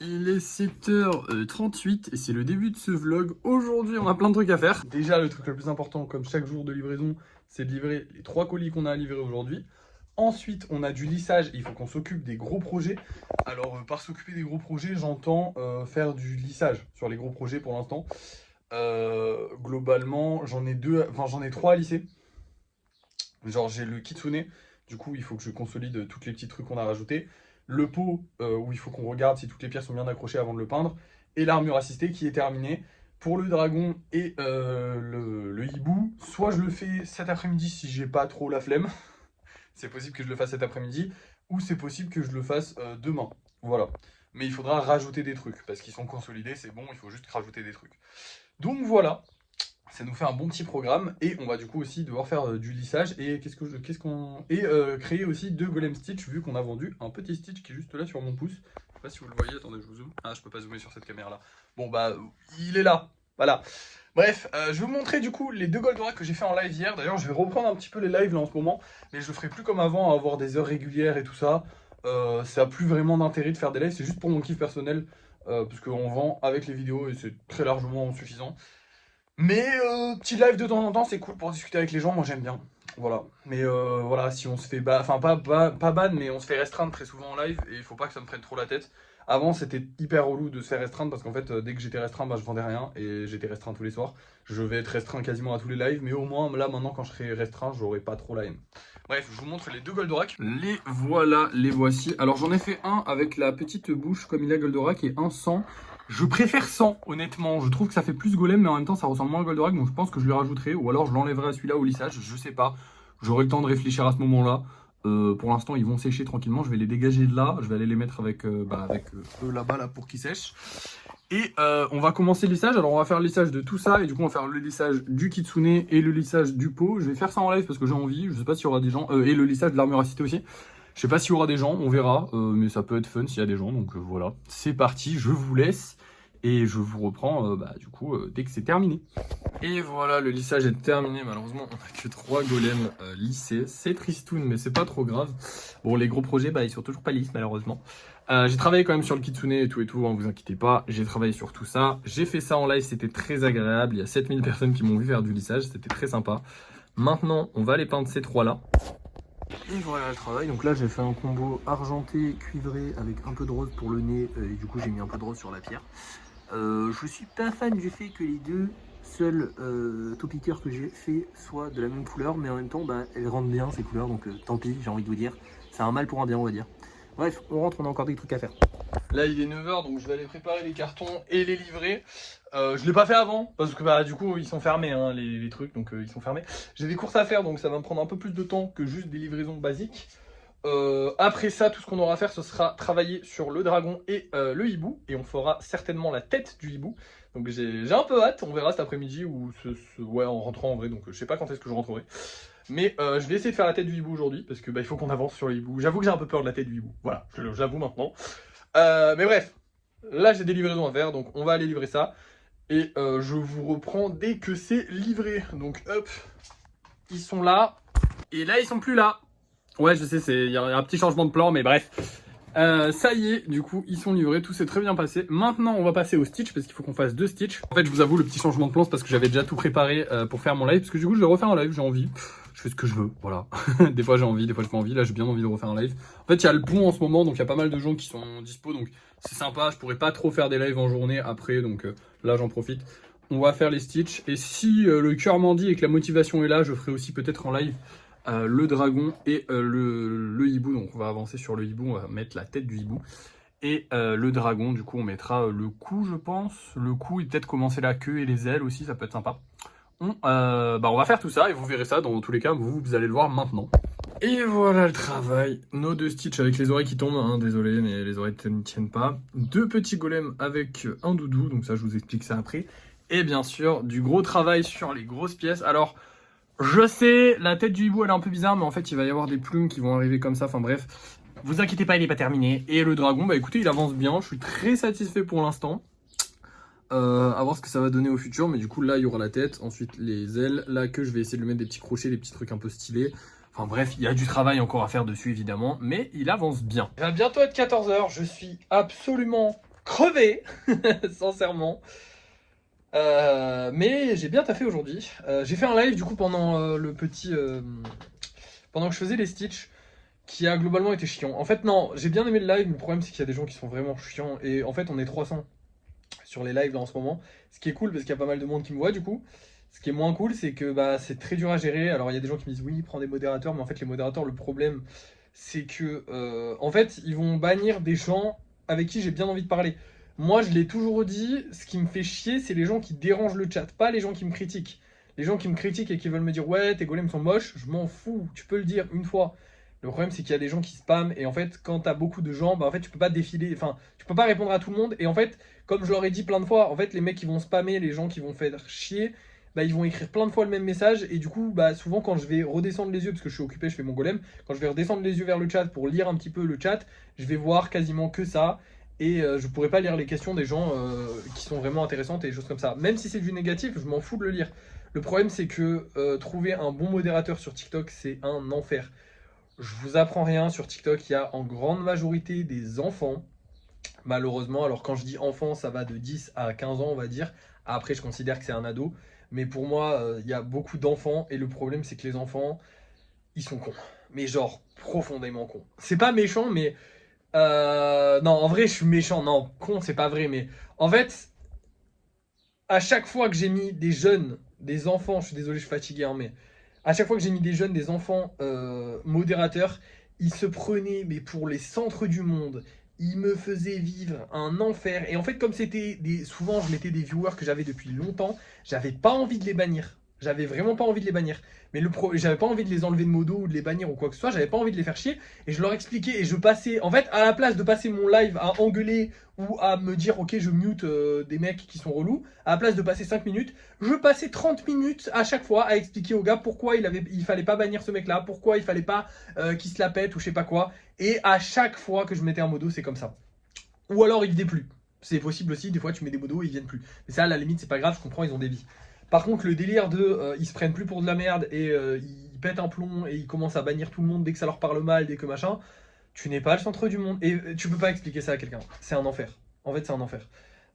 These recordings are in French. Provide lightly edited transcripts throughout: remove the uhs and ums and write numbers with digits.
Il est 7h38 et c'est le début de ce vlog. Aujourd'hui, on a plein de trucs à faire. Déjà, le truc le plus important, comme chaque jour de livraison, c'est de livrer les 3 colis qu'on a à livrer aujourd'hui. Ensuite, on a du lissage et il faut qu'on s'occupe des gros projets. Alors, par s'occuper des gros projets, j'entends faire du lissage sur les gros projets pour l'instant. Globalement, j'en ai 3 à lisser. Genre, j'ai le kitsune, du coup, il faut que je consolide tous les petits trucs qu'on a rajoutés. Le pot, où il faut qu'on regarde si toutes les pierres sont bien accrochées avant de le peindre. Et l'armure assistée qui est terminée. Pour le dragon et le hibou, soit je le fais cet après-midi si j'ai pas trop la flemme. C'est possible que je le fasse cet après-midi. Ou c'est possible que je le fasse demain. Voilà. Mais il faudra rajouter des trucs. Parce qu'ils sont consolidés, c'est bon, il faut juste rajouter des trucs. Donc voilà. Ça nous fait un bon petit programme et on va du coup aussi devoir faire du lissage et créer aussi 2 golem stitch vu qu'on a vendu un petit stitch qui est juste là sur mon pouce. Je sais pas si vous le voyez, attendez je vous zoome. Ah je peux pas zoomer sur cette caméra là. Bon bah il est là, voilà. Bref, je vais vous montrer du coup les 2 Goldorak que j'ai fait en live hier. D'ailleurs je vais reprendre un petit peu les lives là en ce moment, mais je le ferai plus comme avant à avoir des heures régulières et tout ça. Ça a plus vraiment d'intérêt de faire des lives, c'est juste pour mon kiff personnel parce qu'on vend avec les vidéos et c'est très largement suffisant. Mais petit live de temps en temps, c'est cool pour discuter avec les gens, moi j'aime bien. Voilà. Mais voilà, si on se fait enfin pas ban, mais on se fait restreindre très souvent en live et il faut pas que ça me prenne trop la tête. Avant, c'était hyper relou de se faire restreindre parce qu'en fait, dès que j'étais restreint, bah, je vendais rien et j'étais restreint tous les soirs. Je vais être restreint quasiment à tous les lives, mais au moins là maintenant, quand je serai restreint, j'aurai pas trop la haine. Bref, je vous montre les 2 Goldorak. Les voilà, les voici. Alors j'en ai fait un avec la petite bouche comme il a Goldorak et un sans. Je préfère 100, honnêtement. Je trouve que ça fait plus golem, mais en même temps, ça ressemble moins à Goldorak. Donc je pense que je le rajouterai. Ou alors je l'enlèverai à celui-là au lissage. Je sais pas. J'aurai le temps de réfléchir à ce moment-là. Pour l'instant, ils vont sécher tranquillement. Je vais les dégager de là. Je vais aller les mettre avec eux là-bas là, pour qu'ils sèchent. Et on va commencer le lissage. Alors on va faire le lissage de tout ça. Et du coup, on va faire le lissage du kitsune et le lissage du pot. Je vais faire ça en live parce que j'ai envie. Je sais pas s'il y aura des gens. Et le lissage de l'armure assistée aussi. Je sais pas s'il y aura des gens, on verra, mais ça peut être fun s'il y a des gens, donc voilà. C'est parti, je vous laisse et je vous reprends du coup dès que c'est terminé. Et voilà, le lissage est terminé, malheureusement on n'a que 3 golems lissés. C'est tristoun, mais c'est pas trop grave. Bon, les gros projets, ils sont toujours pas lisses malheureusement. J'ai travaillé quand même sur le kitsune et tout, hein, vous inquiétez pas, j'ai travaillé sur tout ça. J'ai fait ça en live, c'était très agréable, il y a 7000 personnes qui m'ont vu faire du lissage, c'était très sympa. Maintenant, on va les peindre ces 3 là. Et voilà le travail, donc là j'ai fait un combo argenté cuivré avec un peu de rose pour le nez et du coup j'ai mis un peu de rose sur la pierre. Je suis pas fan du fait que les 2 seuls topiqueurs que j'ai fait soient de la même couleur, mais en même temps elles rendent bien ces couleurs, donc tant pis, j'ai envie de vous dire. C'est un mal pour un bien, on va dire. Bref, on rentre, on a encore des trucs à faire. Là il est 9h, donc je vais aller préparer les cartons et les livrer. Je l'ai pas fait avant parce que du coup ils sont fermés hein, les trucs, donc ils sont fermés. J'ai des courses à faire, donc ça va me prendre un peu plus de temps que juste des livraisons basiques. Après ça, tout ce qu'on aura à faire, ce sera travailler sur le dragon et le hibou, et on fera certainement la tête du hibou. Donc j'ai un peu hâte, on verra cet après-midi ou ouais, en rentrant en vrai, donc je sais pas quand est-ce que je rentrerai. Mais je vais essayer de faire la tête du hibou aujourd'hui parce que il faut qu'on avance sur le hibou. J'avoue que j'ai un peu peur de la tête du hibou, voilà, j'avoue maintenant. Mais bref, là j'ai des livraisons à faire, donc on va aller livrer ça. Et je vous reprends dès que c'est livré. Donc hop, ils sont là. Et là ils sont plus là. Ouais je sais, il y a un petit changement de plan, mais bref. Ça y est, du coup ils sont livrés, tout s'est très bien passé. Maintenant on va passer au stitch parce qu'il faut qu'on fasse 2 stitch. En fait je vous avoue le petit changement de plan c'est parce que j'avais déjà tout préparé pour faire mon live. Parce que du coup je vais refaire un live, j'ai envie. Je fais ce que je veux, voilà. Des fois j'ai envie, des fois j'ai pas envie. Là j'ai bien envie de refaire un live. En fait il y a le pont en ce moment, donc il y a pas mal de gens qui sont dispo. Donc c'est sympa, je pourrais pas trop faire des lives en journée après. Donc là j'en profite. On va faire les stitch. Et si le cœur m'en dit et que la motivation est là, je ferai aussi peut-être en live le dragon et le hibou. Donc on va avancer sur le hibou, on va mettre la tête du hibou. Et le dragon, du coup on mettra le cou je pense. Le cou et peut-être commencer la queue et les ailes aussi, ça peut être sympa. On va faire tout ça et vous verrez ça dans tous les cas, vous allez le voir maintenant. Et voilà le travail, nos 2 stitch avec les oreilles qui tombent, hein, désolé mais les oreilles ne tiennent pas. 2 petits golems avec un doudou, donc ça je vous explique ça après. Et bien sûr du gros travail sur les grosses pièces. Alors je sais, la tête du hibou elle est un peu bizarre, mais en fait il va y avoir des plumes qui vont arriver comme ça, enfin bref. Vous inquiétez pas, il n'est pas terminé. Et le dragon, écoutez, il avance bien, je suis très satisfait pour l'instant. À voir ce que ça va donner au futur, mais du coup là il y aura la tête, ensuite les ailes, la queue je vais essayer de lui mettre des petits crochets, des petits trucs un peu stylés. Enfin bref, il y a du travail encore à faire dessus évidemment, mais il avance bien. Il va bientôt être 14h, je suis absolument crevé, sincèrement. Mais j'ai bien taffé aujourd'hui. J'ai fait un live du coup pendant pendant que je faisais les Stitch, qui a globalement été chiant. En fait, non, j'ai bien aimé le live, mais le problème c'est qu'il y a des gens qui sont vraiment chiants. Et en fait, on est 300 sur les lives là en ce moment. Ce qui est cool parce qu'il y a pas mal de monde qui me voit du coup. Ce qui est moins cool, c'est que bah, c'est très dur à gérer. Alors il y a des gens qui me disent oui, prends des modérateurs, mais en fait les modérateurs, le problème c'est que en fait ils vont bannir des gens avec qui j'ai bien envie de parler. Moi je l'ai toujours dit, ce qui me fait chier c'est les gens qui dérangent le chat, pas les gens qui me critiquent. Les gens qui me critiquent et qui veulent me dire ouais tes golems sont moches, je m'en fous, tu peux le dire une fois. Le problème c'est qu'il y a des gens qui spamment et en fait quand t'as beaucoup de gens, bah en fait tu peux pas défiler, enfin tu peux pas répondre à tout le monde et en fait comme je leur ai dit plein de fois, en fait, les mecs qui vont spammer, les gens qui vont faire chier, bah, ils vont écrire plein de fois le même message. Et du coup, bah, souvent, quand je vais redescendre les yeux, parce que je suis occupé, je fais mon golem, quand je vais redescendre les yeux vers le chat pour lire un petit peu le chat, je vais voir quasiment que ça. Et je pourrais pas lire les questions des gens qui sont vraiment intéressantes et des choses comme ça. Même si c'est du négatif, je m'en fous de le lire. Le problème, c'est que trouver un bon modérateur sur TikTok, c'est un enfer. Je vous apprends rien, sur TikTok, il y a en grande majorité des enfants malheureusement. Alors quand je dis enfant, ça va de 10 à 15 ans, on va dire. Après, je considère que c'est un ado. Mais pour moi, il y a beaucoup d'enfants. Et le problème, c'est que les enfants, ils sont cons. Mais genre, profondément cons. C'est pas méchant, mais... non, en vrai, je suis méchant. Non, con, c'est pas vrai. Mais en fait, à chaque fois que j'ai mis des jeunes, des enfants, je suis désolé, je suis fatigué, hein, mais à chaque fois que j'ai mis des jeunes, des enfants modérateurs, ils se prenaient mais pour les centres du monde. Ils me faisaient vivre un enfer. Et en fait, comme c'était souvent, je mettais des viewers que j'avais depuis longtemps, j'avais pas envie de les bannir. J'avais vraiment pas envie de les bannir. Mais j'avais pas envie de les enlever de modo ou de les bannir ou quoi que ce soit. J'avais pas envie de les faire chier. Et je leur expliquais. Et je passais. En fait, à la place de passer mon live à engueuler ou à me dire, ok, je mute des mecs qui sont relous, à la place de passer 5 minutes, je passais 30 minutes à chaque fois à expliquer au gars pourquoi il fallait pas bannir ce mec-là, pourquoi il fallait pas qu'il se la pète ou je sais pas quoi. Et à chaque fois que je mettais un modo, c'est comme ça. Ou alors il venait plus. C'est possible aussi, des fois tu mets des modos et ils viennent plus. Mais ça, à la limite, c'est pas grave, je comprends, ils ont des vies. Par contre, le délire de ils se prennent plus pour de la merde et ils pètent un plomb et ils commencent à bannir tout le monde dès que ça leur parle mal, dès que machin, tu n'es pas le centre du monde. Et tu peux pas expliquer ça à quelqu'un. C'est un enfer. En fait, c'est un enfer.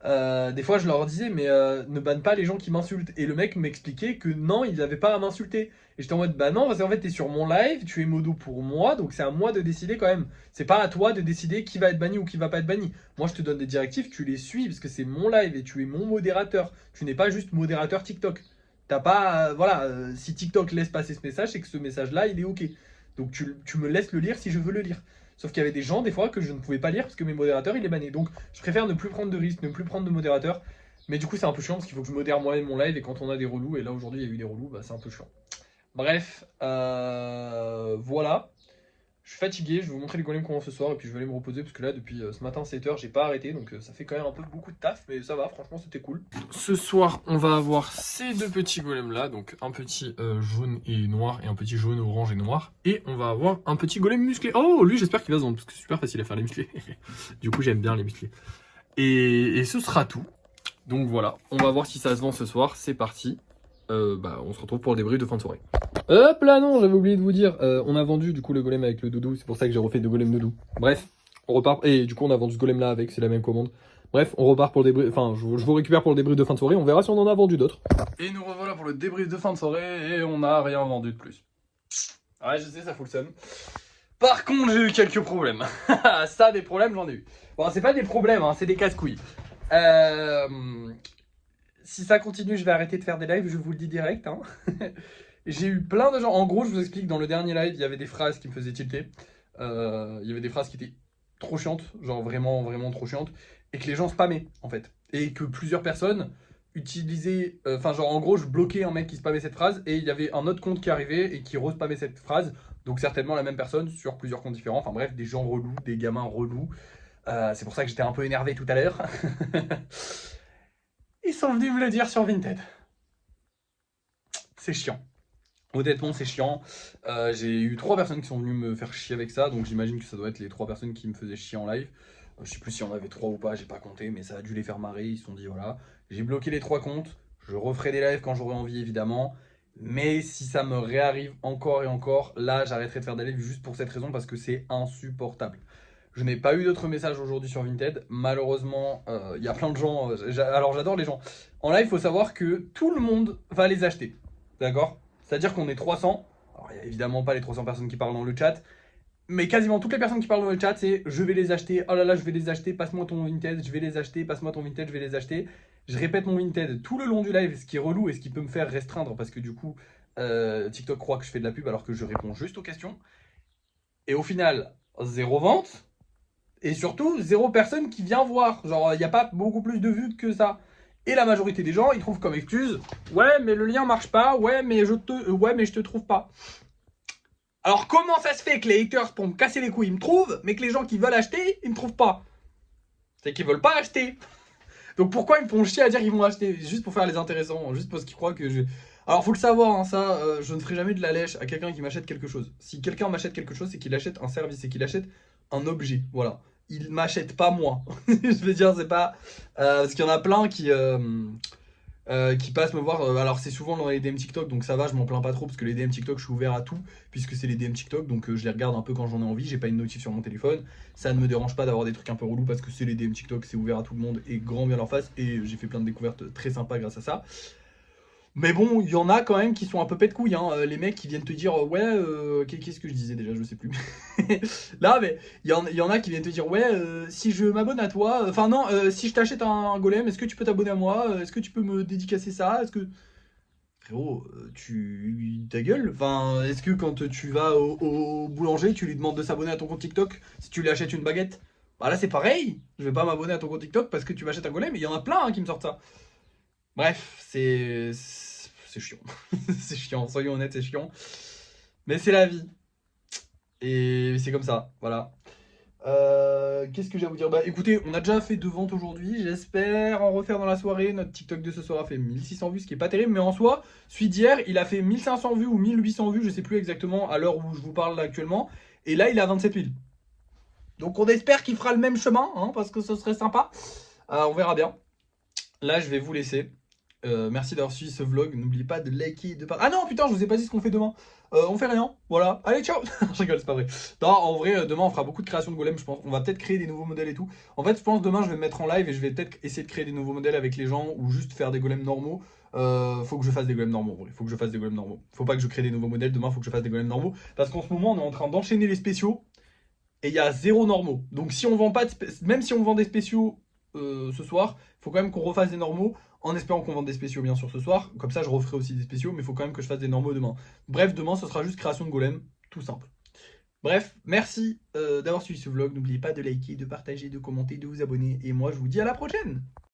Des fois, je leur disais, mais ne banne pas les gens qui m'insultent. Et le mec m'expliquait que non, il n'avait pas à m'insulter. Et j'étais en mode, bah non, parce qu'en fait, t'es sur mon live, tu es modo pour moi, donc c'est à moi de décider quand même. C'est pas à toi de décider qui va être banni ou qui va pas être banni. Moi, je te donne des directives, tu les suis, parce que c'est mon live et tu es mon modérateur. Tu n'es pas juste modérateur TikTok. T'as pas, voilà, si TikTok laisse passer ce message, c'est que ce message-là, il est ok. Donc tu me laisses le lire si je veux le lire. Sauf qu'il y avait des gens, des fois, que je ne pouvais pas lire parce que mes modérateurs, ils les bannaient. Donc, je préfère ne plus prendre de risques, ne plus prendre de modérateur. Mais du coup, c'est un peu chiant parce qu'il faut que je modère moi-même mon live. Et quand on a des relous, et là aujourd'hui, il y a eu des relous, bah, c'est un peu chiant. Bref, voilà. Je suis fatigué, je vais vous montrer les golems qu'on a ce soir. Et puis, je vais aller me reposer parce que là, depuis ce matin, 7h, j'ai pas arrêté. Donc, ça fait quand même un peu beaucoup de taf. Mais ça va, franchement, c'était cool. Ce soir, on va avoir ces deux petits golems là. Donc, un petit jaune et noir et un petit jaune, orange et noir. Et on va avoir un petit golem musclé. Oh, lui, j'espère qu'il va se vendre parce que c'est super facile à faire les musclés. Du coup, j'aime bien les musclés. Et ce sera tout. Donc voilà, on va voir si ça se vend ce soir. C'est parti. On se retrouve pour le débrief de fin de soirée. Hop là, non, j'avais oublié de vous dire. On a vendu du coup le golem avec le doudou. C'est pour ça que j'ai refait deux golems doudou. Bref, on repart. Et du coup, on a vendu ce golem là avec. C'est la même commande. Bref, on repart pour le débrief. Enfin, je vous récupère pour le débrief de fin de soirée. On verra si on en a vendu d'autres. Et nous revoilà pour le débrief de fin de soirée. Et on n'a rien vendu de plus. Ouais, je sais, ça fout le seum. Par contre, j'ai eu quelques problèmes. Ça, des problèmes, j'en ai eu. Bon, c'est pas des problèmes, hein, c'est des casse-couilles. Si ça continue, je vais arrêter de faire des lives, je vous le dis direct. Hein. J'ai eu plein de gens. En gros, je vous explique, dans le dernier live, il y avait des phrases qui me faisaient tilter. Il y avait des phrases qui étaient trop chiantes, genre vraiment, vraiment trop chiantes, et que les gens spammaient, en fait. Et que plusieurs personnes utilisaient. Enfin, genre, en gros, je bloquais un mec qui spammait cette phrase, et il y avait un autre compte qui arrivait et qui respammait cette phrase. Donc, certainement la même personne sur plusieurs comptes différents. Enfin, bref, des gens relous, des gamins relous. C'est pour ça que j'étais un peu énervé tout à l'heure. Ils sont venus me le dire sur Vinted. C'est chiant. Honnêtement, c'est chiant. J'ai eu 3 personnes qui sont venues me faire chier avec ça, donc j'imagine que ça doit être les 3 personnes qui me faisaient chier en live. Je sais plus si on avait 3 ou pas, j'ai pas compté, mais ça a dû les faire marrer. Ils se sont dit voilà, j'ai bloqué les 3 comptes. Je referai des lives quand j'aurai envie, évidemment. Mais si ça me réarrive encore et encore, là, j'arrêterai de faire des lives juste pour cette raison, parce que c'est insupportable. Je n'ai pas eu d'autres messages aujourd'hui sur Vinted. Malheureusement, il y a plein de gens. Alors j'adore les gens. En live, il faut savoir que tout le monde va les acheter. D'accord? C'est-à-dire qu'on est 300. Alors il n'y a évidemment pas les 300 personnes qui parlent dans le chat. Mais quasiment toutes les personnes qui parlent dans le chat, c'est je vais les acheter. Oh là là, je vais les acheter. Passe-moi ton Vinted. Je vais les acheter. Passe-moi ton Vinted. Je vais les acheter. Je répète mon Vinted tout le long du live, ce qui est relou et ce qui peut me faire restreindre parce que du coup, TikTok croit que je fais de la pub alors que je réponds juste aux questions. Et au final, zéro vente. Et surtout, zéro personne qui vient voir. Genre, il n'y a pas beaucoup plus de vues que ça. Et la majorité des gens, ils trouvent comme excuse ouais, mais le lien marche pas. Ouais, mais je te trouve pas. Alors, comment ça se fait que les haters, pour me casser les couilles, ils me trouvent, mais que les gens qui veulent acheter, ils me trouvent pas? C'est qu'ils veulent pas acheter. Donc, pourquoi ils me font chier à dire qu'ils vont acheter? Juste pour faire les intéressants, juste parce qu'ils croient que je. Alors, faut le savoir, hein, ça, je ne ferai jamais de la lèche à quelqu'un qui m'achète quelque chose. Si quelqu'un m'achète quelque chose, c'est qu'il achète un service, c'est qu'il achète un objet. Voilà. Il m'achète pas moi. Je veux dire, c'est pas. Parce qu'il y en a plein qui passent me voir. Alors, c'est souvent dans les DM TikTok, donc ça va, je m'en plains pas trop parce que les DM TikTok, je suis ouvert à tout, puisque c'est les DM TikTok, donc je les regarde un peu quand j'en ai envie. J'ai pas une notif sur mon téléphone. Ça ne me dérange pas d'avoir des trucs un peu relous parce que c'est les DM TikTok, c'est ouvert à tout le monde et grand bien leur face. Et j'ai fait plein de découvertes très sympas grâce à ça. Mais bon, il y en a quand même qui sont un peu pète couilles, hein. Les mecs qui viennent te dire ouais, qu'est-ce que je disais déjà, je sais plus. Là, mais il y en a qui viennent te dire ouais, si je m'abonne à toi, enfin non, si je t'achète un golem, est-ce que tu peux t'abonner à moi? Est-ce que tu peux me dédicacer ça? Est-ce que frérot, tu ta gueule? Enfin, est-ce que quand tu vas au boulanger, tu lui demandes de s'abonner à ton compte TikTok si tu lui achètes une baguette? Bah là, c'est pareil. Je vais pas m'abonner à ton compte TikTok parce que tu m'achètes un golem. Et il y en a plein hein, qui me sortent ça. Bref, c'est chiant. C'est chiant, soyons honnêtes, c'est chiant. Mais c'est la vie. Et c'est comme ça, voilà. Qu'est-ce que j'ai à vous dire? Bah écoutez, on a déjà fait 2 ventes aujourd'hui. J'espère en refaire dans la soirée. Notre TikTok de ce soir a fait 1600 vues, ce qui est pas terrible. Mais en soi, celui d'hier, il a fait 1500 vues ou 1800 vues, je sais plus exactement à l'heure où je vous parle là actuellement. Et là, il est à 27 000. Donc on espère qu'il fera le même chemin, hein, parce que ce serait sympa. On verra bien. Là, je vais vous laisser. Merci d'avoir suivi ce vlog. N'oubliez pas de liker, de partager. Ah non, putain, je vous ai pas dit ce qu'on fait demain. On fait rien. Voilà. Allez, ciao. Je rigole, c'est pas vrai. Non, en vrai, demain, on fera beaucoup de création de golems, je pense. On va peut-être créer des nouveaux modèles et tout. En fait, je pense demain, je vais me mettre en live et je vais peut-être essayer de créer des nouveaux modèles avec les gens ou juste faire des golems normaux. Faut que je fasse des golems normaux. En vrai. Faut que je fasse des golems normaux. Faut pas que je crée des nouveaux modèles. Demain, faut que je fasse des golems normaux. Parce qu'en ce moment, on est en train d'enchaîner les spéciaux et il y a zéro normaux. Donc, si on vend pas même si on vend des spéciaux ce soir, il faut quand même qu'on refasse des normaux en espérant qu'on vende des spéciaux bien sûr ce soir. Comme ça, je referai aussi des spéciaux, mais il faut quand même que je fasse des normaux demain. Bref, demain, ce sera juste création de golem, tout simple. Bref, merci d'avoir suivi ce vlog. N'oubliez pas de liker, de partager, de commenter, de vous abonner. Et moi, je vous dis à la prochaine.